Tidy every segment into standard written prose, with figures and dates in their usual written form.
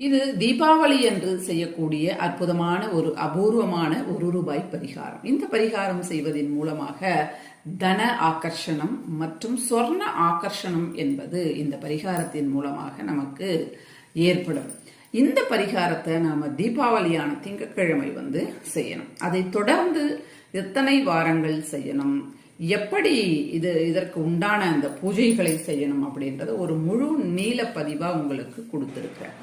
இது தீபாவளி என்று செய்யக்கூடிய அற்புதமான ஒரு அபூர்வமான ₹1 பரிகாரம். இந்த பரிகாரம் செய்வதன் மூலமாக தன ஆகர்ஷணம் மற்றும் சொர்ண ஆகர்ஷணம் என்பது இந்த பரிகாரத்தின் மூலமாக நமக்கு ஏற்படும். இந்த பரிகாரத்தை நாம தீபாவளியான திங்கட்கிழமை செய்யணும். அதை தொடர்ந்து எத்தனை வாரங்கள் செய்யணும், எப்படி இதற்கு உண்டான அந்த பூஜைகளை செய்யணும் அப்படின்றத ஒரு முழு நீல பதிவா உங்களுக்கு கொடுத்திருக்கிறேன்.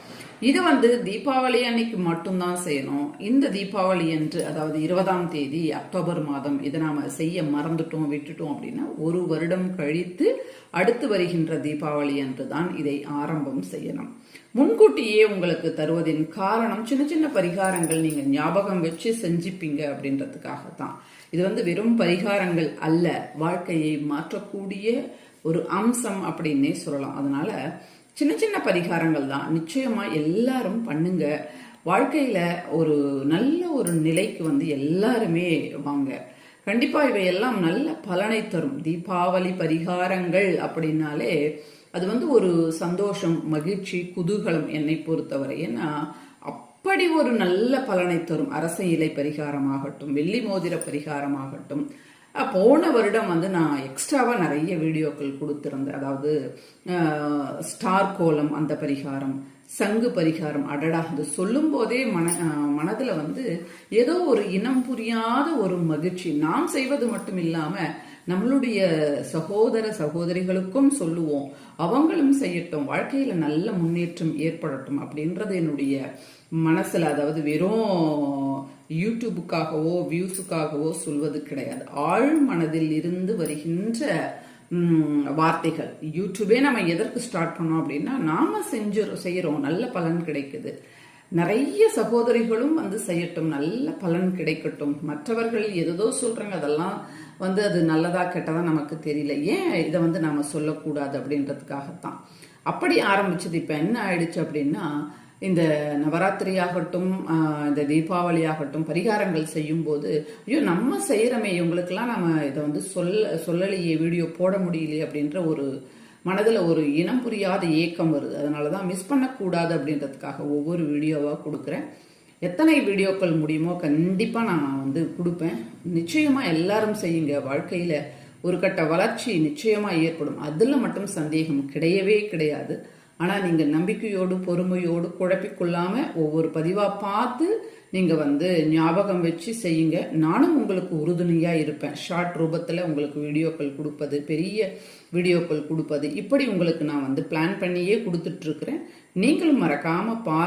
இது தீபாவளி அன்னைக்கு மட்டும்தான் செய்யணும். இந்த தீபாவளி அன்று, அதாவது 20ஆம் தேதி அக்டோபர் மாதம் இதை நாம செய்ய மறந்துட்டோம் விட்டுட்டோம் அப்படின்னா 1 வருடம் கழித்து அடுத்து வருகின்ற தீபாவளி அன்று தான் இதை ஆரம்பம் செய்யணும். முன்கூட்டியே உங்களுக்கு தருவதின் காரணம் சின்ன சின்ன பரிகாரங்கள் நீங்க ஞாபகம் வச்சு செஞ்சுப்பீங்க அப்படின்றதுக்காகத்தான். இது வெறும் பரிகாரங்கள் அல்ல, வாழ்க்கையை மாற்றக்கூடிய ஒரு அம்சம் அப்படின்னே சொல்லலாம். அதனால சின்ன சின்ன பரிகாரங்கள் தான், நிச்சயமா எல்லாரும் பண்ணுங்க. வாழ்க்கையில ஒரு நல்ல ஒரு நிலைக்கு எல்லாருமே வாங்க. கண்டிப்பா இவையெல்லாம் நல்ல பலனை தரும். தீபாவளி பரிகாரங்கள் அப்படின்னாலே அது ஒரு சந்தோஷம், மகிழ்ச்சி, குதூகலம் என்னை பொறுத்தவரை. ஏன்னா அப்படி ஒரு நல்ல பலனை தரும். அரச இலை பரிகாரமாகட்டும், வெள்ளி மோதிர பரிகாரமாகட்டும், போன வருடம் நான் எக்ஸ்ட்ராவா நிறைய வீடியோக்கள் கொடுத்திருந்தேன். அதாவது ஸ்டார் கோலம் அந்த பரிகாரம், சங்கு பரிகாரம். அடடா, அது சொல்லும் போதே மனதுல ஏதோ ஒரு இனம் புரியாத ஒரு மகிழ்ச்சி. நாம் செய்வது மட்டும் இல்லாம நம்மளுடைய சகோதர சகோதரிகளுக்கும் சொல்லுவோம், அவங்களும் செய்யட்டும், வாழ்க்கையில நல்ல முன்னேற்றம் ஏற்படட்டும் அப்படின்றது என்னுடைய மனசுல. அதாவது வெறும் யூடியூபுக்காகவோ வியூஸுக்காகவோ சொல்வது கிடையாது, ஆழ் மனதில் இருந்து வருகின்ற வார்த்தைகள். யூடியூபே நம்ம எதற்கு ஸ்டார்ட் பண்ணோம் அப்படின்னா, நாம செய்யறோம், நல்ல பலன் கிடைக்குது. நிறைய சகோதரிகளும் செய்யட்டும், நல்ல பலன் கிடைக்கட்டும். மற்றவர்கள் எதோ சொல்றாங்க, அதெல்லாம் அது நல்லதா கெட்டதா நமக்கு தெரியல. ஏன் இதை நாம சொல்லக்கூடாது அப்படின்றதுக்காகத்தான் அப்படி ஆரம்பிச்சது. இப்ப என்ன ஆயிடுச்சு அப்படின்னா, இந்த நவராத்திரி ஆகட்டும், இந்த தீபாவளி ஆகட்டும், பரிகாரங்கள் செய்யும் போது ஐயோ நம்ம செய்யறமே, இவங்களுக்கெல்லாம் நம்ம இதை சொல்லலையே, வீடியோ போட முடியலையே அப்படின்ற ஒரு மனதுல ஒரு இனம் புரியாத ஏக்கம் வருது. அதனாலதான் மிஸ் பண்ணக்கூடாது அப்படின்றதுக்காக ஒவ்வொரு வீடியோவா கொடுக்குறேன். எத்தனை வீடியோக்கள் முடியுமோ கண்டிப்பா நான் கொடுப்பேன். நிச்சயமா எல்லாரும் செய்யுங்க. வாழ்க்கையில ஒரு கட்ட வளர்ச்சி நிச்சயமா ஏற்படும், அதுல மட்டும் சந்தேகம் கிடையவே கிடையாது. ஆனா நீங்க நம்பிக்கையோடு பொறுமையோடு குழப்பிக்கொள்ளாம ஒவ்வொரு பதிவா பார்த்து நீங்க ஞாபகம் வச்சு செய்யுங்க. நானும் உங்களுக்கு உறுதுணையா இருப்பேன். ஷார்ட் ரூபத்துல உங்களுக்கு வீடியோக்கள் கொடுப்பது, பெரிய வீடியோக்கள் கொடுப்பது, இப்படி உங்களுக்கு நான் பிளான் பண்ணியே கொடுத்துட்டு இருக்கிறேன். நீங்களும் மறக்காம